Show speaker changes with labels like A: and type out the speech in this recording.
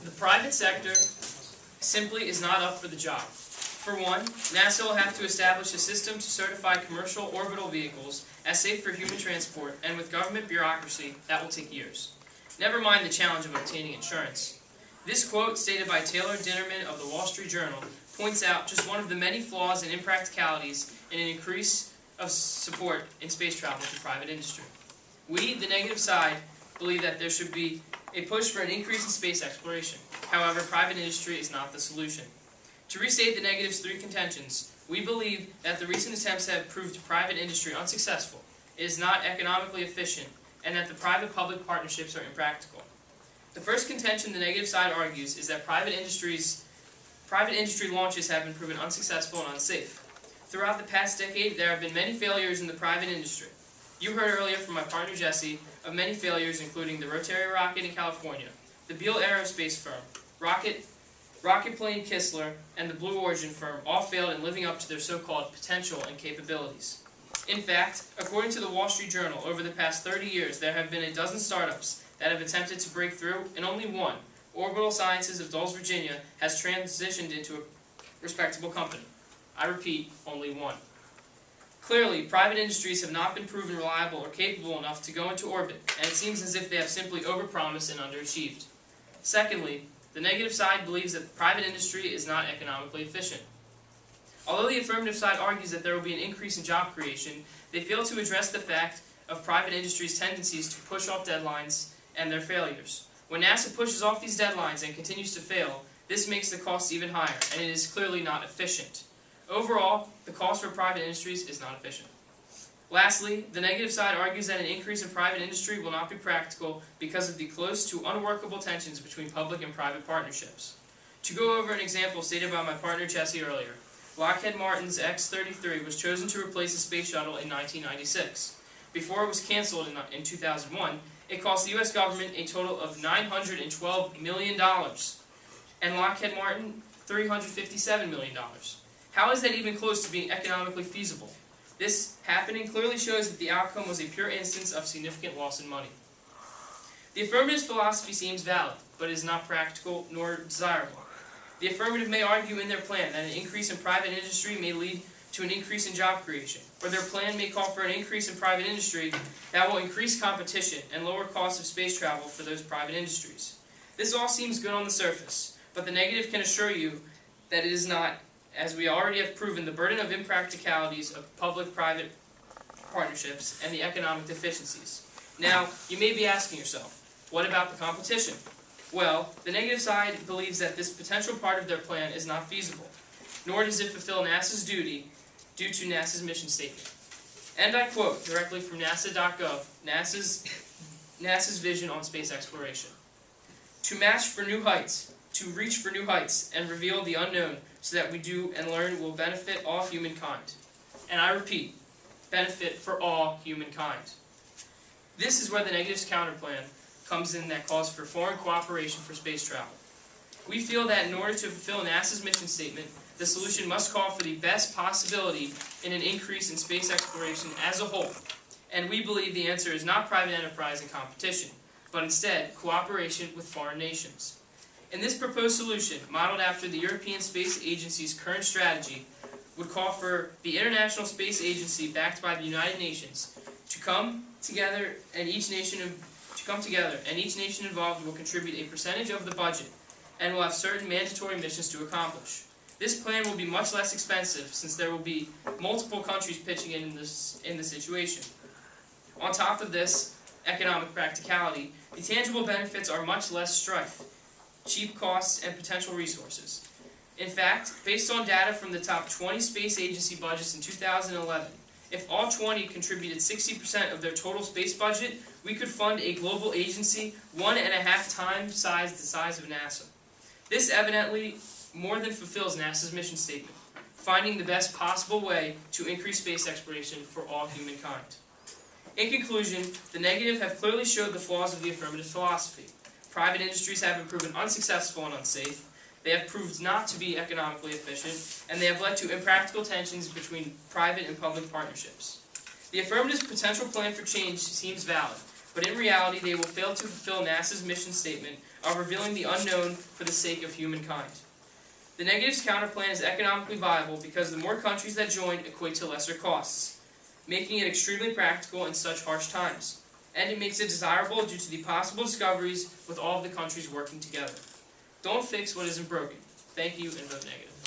A: The private sector simply is not up for the job. For one, NASA will have to establish a system to certify commercial orbital vehicles as safe for human transport, and with government bureaucracy, that will take years. Never mind the challenge of obtaining insurance. This quote, stated by Taylor Dinnerman of the Wall Street Journal, points out just one of the many flaws and impracticalities in an increase of support in space travel to private industry. We, the negative side, believe that there should be a push for an increase in space exploration. However, private industry is not the solution. To restate the negative's three contentions, we believe that the recent attempts have proved private industry unsuccessful, it is not economically efficient, and that the private-public partnerships are impractical. The first contention the negative side argues is that private industry launches have been proven unsuccessful and unsafe. Throughout the past decade, there have been many failures in the private industry. You heard earlier from my partner Jesse of many failures, including the Rotary rocket in California, the Beale Aerospace firm, rocket plane Kistler, and the Blue Origin firm all failed in living up to their so-called potential and capabilities. In fact, according to the Wall Street Journal, over the past 30 years, there have been a dozen startups that have attempted to break through, and only one, Orbital Sciences of Dulles, Virginia, has transitioned into a respectable company. I repeat, only one. Clearly, private industries have not been proven reliable or capable enough to go into orbit, and it seems as if they have simply overpromised and underachieved. Secondly, the negative side believes that private industry is not economically efficient. Although the affirmative side argues that there will be an increase in job creation, they fail to address the fact of private industry's tendencies to push off deadlines and their failures. When NASA pushes off these deadlines and continues to fail, this makes the costs even higher, and it is clearly not efficient. Overall, the cost for private industries is not efficient. Lastly, the negative side argues that an increase in private industry will not be practical because of the close to unworkable tensions between public and private partnerships. To go over an example stated by my partner Jesse earlier, Lockheed Martin's X-33 was chosen to replace a space shuttle in 1996. Before it was canceled in 2001, it cost the U.S. government a total of $912 million, and Lockheed Martin $357 million. How is that even close to being economically feasible? This happening clearly shows that the outcome was a pure instance of significant loss in money. The affirmative's philosophy seems valid, but is not practical nor desirable. The affirmative may argue in their plan that an increase in private industry may lead to an increase in job creation, or their plan may call for an increase in private industry that will increase competition and lower costs of space travel for those private industries. This all seems good on the surface, but the negative can assure you that it is not, as we already have proven the burden of impracticalities of public-private partnerships and the economic deficiencies. Now, you may be asking yourself, what about the competition? Well, the negative side believes that this potential part of their plan is not feasible, nor does it fulfill NASA's duty due to NASA's mission statement. And I quote directly from NASA.gov, NASA's vision on space exploration. To match for new heights, to reach for new heights, and reveal the unknown so that we do and learn will benefit all humankind. And I repeat, benefit for all humankind. This is where the negative's counterplan comes in that calls for foreign cooperation for space travel. We feel that in order to fulfill NASA's mission statement, the solution must call for the best possibility in an increase in space exploration as a whole. And we believe the answer is not private enterprise and competition, but instead cooperation with foreign nations. In this proposed solution, modeled after the European Space Agency's current strategy, would call for the International Space Agency, backed by the United Nations, to come together, and each nation involved will contribute a percentage of the budget, and will have certain mandatory missions to accomplish. This plan will be much less expensive, since there will be multiple countries pitching in the situation. On top of this economic practicality, the tangible benefits are much less strife, cheap costs, and potential resources. In fact, based on data from the top 20 space agency budgets in 2011, if all 20 contributed 60% of their total space budget, we could fund a global agency 1.5 times the size of NASA. This evidently more than fulfills NASA's mission statement, finding the best possible way to increase space exploration for all humankind. In conclusion, the negative have clearly showed the flaws of the affirmative philosophy. Private industries have been proven unsuccessful and unsafe. They have proved not to be economically efficient, and they have led to impractical tensions between private and public partnerships. The affirmative's potential plan for change seems valid, but in reality they will fail to fulfill NASA's mission statement of revealing the unknown for the sake of humankind. The negative's counterplan is economically viable because the more countries that join equate to lesser costs, making it extremely practical in such harsh times. And it makes it desirable due to the possible discoveries with all of the countries working together. Don't fix what isn't broken. Thank you, and vote negative.